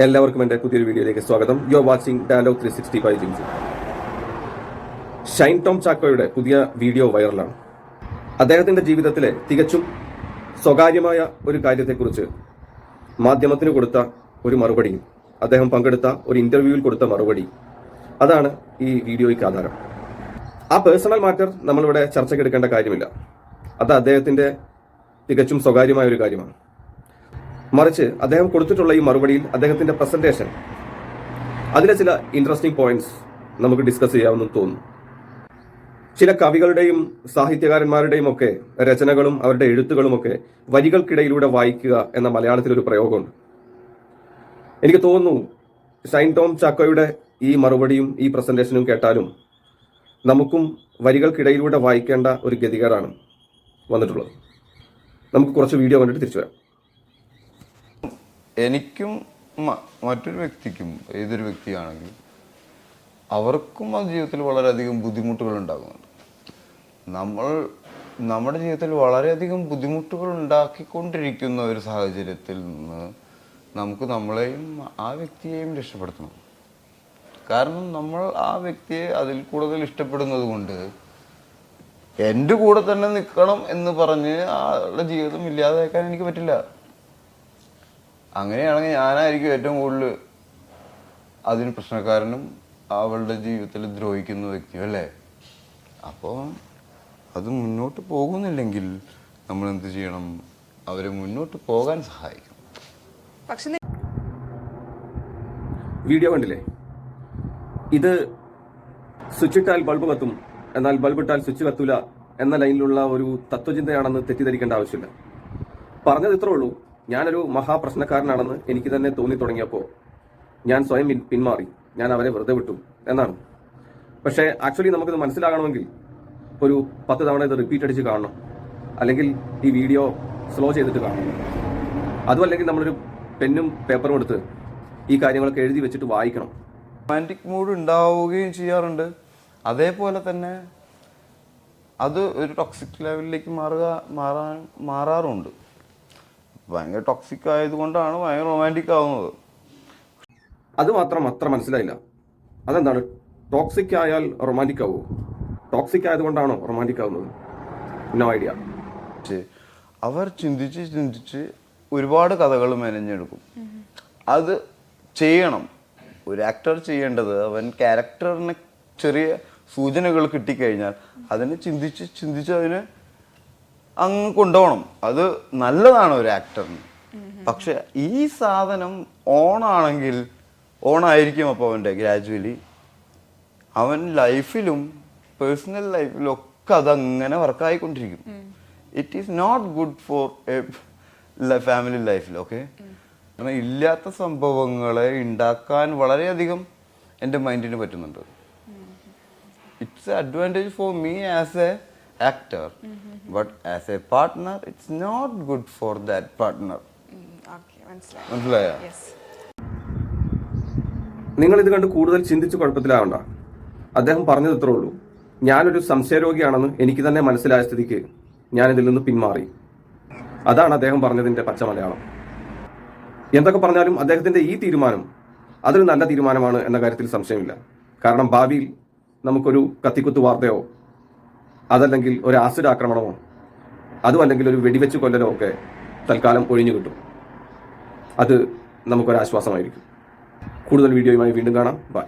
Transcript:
എല്ലാവർക്കും എൻ്റെ പുതിയൊരു വീഡിയോയിലേക്ക് സ്വാഗതം. You are watching dialogue 360 by Jimju. Shine Tom ചാക്കോയുടെ പുതിയ വീഡിയോ വൈറലാണ്. അദ്ദേഹത്തിൻ്റെ ജീവിതത്തിലെ തികച്ചും സ്വകാര്യമായ ഒരു കാര്യത്തെക്കുറിച്ച് മാധ്യമത്തിന് കൊടുത്ത ഒരു മറുപടിയും അദ്ദേഹം പങ്കെടുത്ത ഒരു ഇന്റർവ്യൂവിൽ കൊടുത്ത മറുപടി, അതാണ് ഈ വീഡിയോയ്ക്ക് ആധാരം. ആ പേഴ്സണൽ മാറ്റർ നമ്മളിവിടെ ചർച്ചയ്ക്കെടുക്കേണ്ട കാര്യമില്ല. അത് അദ്ദേഹത്തിൻ്റെ തികച്ചും സ്വകാര്യമായ ഒരു കാര്യമാണ്. മറിച്ച് അദ്ദേഹം കൊടുത്തിട്ടുള്ള ഈ മറുപടിയിൽ അദ്ദേഹത്തിന്റെ പ്രസന്റേഷൻ, അതിലെ ചില ഇൻട്രസ്റ്റിംഗ് പോയിന്റ്സ് നമുക്ക് ഡിസ്കസ് ചെയ്യാമെന്ന് തോന്നുന്നു. ചില കവികളുടെയും സാഹിത്യകാരന്മാരുടെയും ഒക്കെ രചനകളും അവരുടെ എഴുത്തുകളുമൊക്കെ വരികൾക്കിടയിലൂടെ വായിക്കുക എന്ന മലയാളത്തിലൊരു പ്രയോഗമുണ്ട്. എനിക്ക് തോന്നുന്നു ഷൈൻ ടോം ചാക്കോയുടെ ഈ മറുപടിയും ഈ പ്രസന്റേഷനും കേട്ടാലും നമുക്കും വരികൾക്കിടയിലൂടെ വായിക്കേണ്ട ഒരു ഗതികേടാണ് വന്നിട്ടുള്ളത്. നമുക്ക് കുറച്ച് വീഡിയോ കണ്ടിട്ട് തിരിച്ചു വരാം. എനിക്കും മറ്റൊരു വ്യക്തിക്കും, ഏതൊരു വ്യക്തിയാണെങ്കിലും അവർക്കും ആ ജീവിതത്തിൽ വളരെയധികം ബുദ്ധിമുട്ടുകൾ ഉണ്ടാകുന്നുണ്ട്. നമ്മുടെ ജീവിതത്തിൽ വളരെയധികം ബുദ്ധിമുട്ടുകൾ ഉണ്ടാക്കിക്കൊണ്ടിരിക്കുന്ന ഒരു സാഹചര്യത്തിൽ നിന്ന് നമുക്ക് നമ്മളെയും ആ വ്യക്തിയെയും രക്ഷപ്പെടുത്തണം. കാരണം നമ്മൾ ആ വ്യക്തിയെ അതിൽ കൂടുതൽ ഇഷ്ടപ്പെടുന്നത് കൊണ്ട് എൻ്റെ കൂടെ തന്നെ നിൽക്കണം എന്ന് പറഞ്ഞ് ആളുടെ ജീവിതം ഇല്ലാതാക്കാൻ എനിക്ക് പറ്റില്ല. അങ്ങനെയാണെങ്കിൽ ഞാനായിരിക്കും ഏറ്റവും കൂടുതൽ അതിന് പ്രശ്നക്കാരനും അവളുടെ ജീവിതത്തിൽ ദ്രോഹിക്കുന്ന വ്യക്തിയും, അല്ലേ? അപ്പോൾ അത് മുന്നോട്ട് പോകുന്നില്ലെങ്കിൽ നമ്മൾ എന്ത് ചെയ്യണം? അവരെ മുന്നോട്ട് പോകാൻ സഹായിക്കണം. വീഡിയോ കണ്ടില്ലേ? ഇത് സ്വിച്ച് ഇട്ടാൽ ബൾബ് കത്തും, എന്നാൽ ബൾബ് ഇട്ടാൽ സ്വിച്ച് കത്തൂല എന്ന ലൈനിലുള്ള ഒരു തത്വചിന്തയാണെന്ന് തെറ്റിദ്ധരിക്കേണ്ട ആവശ്യമില്ല. പറഞ്ഞത് ഇത്രേ ഉള്ളൂ. ഞാനൊരു മഹാപ്രശ്നക്കാരനാണെന്ന് എനിക്ക് തന്നെ തോന്നി തുടങ്ങിയപ്പോൾ ഞാൻ സ്വയം പിന്മാറി, ഞാൻ അവരെ വെറുതെ വിട്ടു എന്നാണ്. പക്ഷേ ആക്ച്വലി നമുക്കിത് മനസ്സിലാകണമെങ്കിൽ ഒരു 10 തവണ ഇത് റിപ്പീറ്റ് അടിച്ച് കാണണം, അല്ലെങ്കിൽ ഈ വീഡിയോ സ്ലോ ചെയ്തിട്ട് കാണണം. അതുമല്ലെങ്കിൽ നമ്മളൊരു പെന്നും പേപ്പറും എടുത്ത് ഈ കാര്യങ്ങളൊക്കെ എഴുതി വെച്ചിട്ട് വായിക്കണം. റൊമാൻറ്റിക് മൂഡ് ഉണ്ടാവുകയും ചെയ്യാറുണ്ട്. അതേപോലെ തന്നെ അത് ഒരു ടോക്സിക് ലെവലിലേക്ക് മാറാറുണ്ട്. ഭയങ്കര ടോക്സിക് ആയതുകൊണ്ടാണ് ഭയങ്കര റൊമാൻറ്റിക് ആവുന്നത്. അത് മാത്രം അത്ര മനസ്സിലായില്ല. അതെന്താണ്? ടോക്സിക് ആയാൽ റൊമാൻറ്റിക് ആവുമോ? ടോക്സിക് ആയതുകൊണ്ടാണോ റൊമാൻറ്റിക് ആവുന്നത്? No idea. അവർ ചിന്തിച്ച് ഒരുപാട് കഥകൾ മെനഞ്ഞെടുക്കും. അത് ചെയ്യണം. ഒരു ആക്ടർ ചെയ്യേണ്ടത്, അവൻ ക്യാരക്ടറിന് ചെറിയ സൂചനകൾ കിട്ടിക്കഴിഞ്ഞാൽ അതിനെ ചിന്തിച്ച് അതിനെ അങ്ങ് കൊണ്ടുപോകണം. അത് നല്ലതാണ് ഒരു ആക്ടറിന്. പക്ഷെ ഈ സാധനം ഓണാണെങ്കിൽ ഓണായിരിക്കും. അപ്പോൾ അവൻ്റെ ഗ്രാജുവലി അവൻ ലൈഫിലും പേഴ്സണൽ ലൈഫിലും ഒക്കെ അതങ്ങനെ വർക്കായിക്കൊണ്ടിരിക്കും. It is not good for a family ലൈഫിൽ. ഓക്കെ, കാരണം ഇല്ലാത്ത സംഭവങ്ങളെ ഉണ്ടാക്കാൻ വളരെയധികം എൻ്റെ മൈൻഡിന് പറ്റുന്നുണ്ട്. It's advantage for me as a actor, but as a partner it's not good for that partner. മനസ്സിലായോ? നിങ്ങൾ ഇത് കണ്ട് കൂടുതൽ ചിന്തിച്ച് കുഴപ്പത്തിലാവണ്ട. അദ്ദേഹം പറഞ്ഞത് ഇത്രേ ഉള്ളൂ. ഞാനൊരു സംശയരോഗിയാണെന്ന് എനിക്ക് തന്നെ മനസ്സിലായ സ്ഥിതിക്ക് ഞാനിതിൽ നിന്ന് പിന്മാറി. അതാണ് അദ്ദേഹം പറഞ്ഞതിന്റെ പച്ച മലയാളം. എന്തൊക്കെ പറഞ്ഞാലും അദ്ദേഹത്തിന്റെ ഈ തീരുമാനം അതൊരു നല്ല തീരുമാനമാണ് എന്ന കാര്യത്തിൽ സംശയമില്ല. കാരണം ഭാവിയിൽ നമുക്കൊരു കത്തിക്കുത്ത് വാർത്തയോ, അതല്ലെങ്കിൽ ഒരു ആസിഡ് ആക്രമണമോ, അതും അല്ലെങ്കിൽ ഒരു വെടിവെച്ച് കൊല്ലലോ ഒക്കെ തൽക്കാലം ഒഴിഞ്ഞു കിട്ടും. അത് നമുക്കൊരാശ്വാസമായിരിക്കും. കൂടുതൽ വീഡിയോയുമായി വീണ്ടും കാണാം. ബൈ.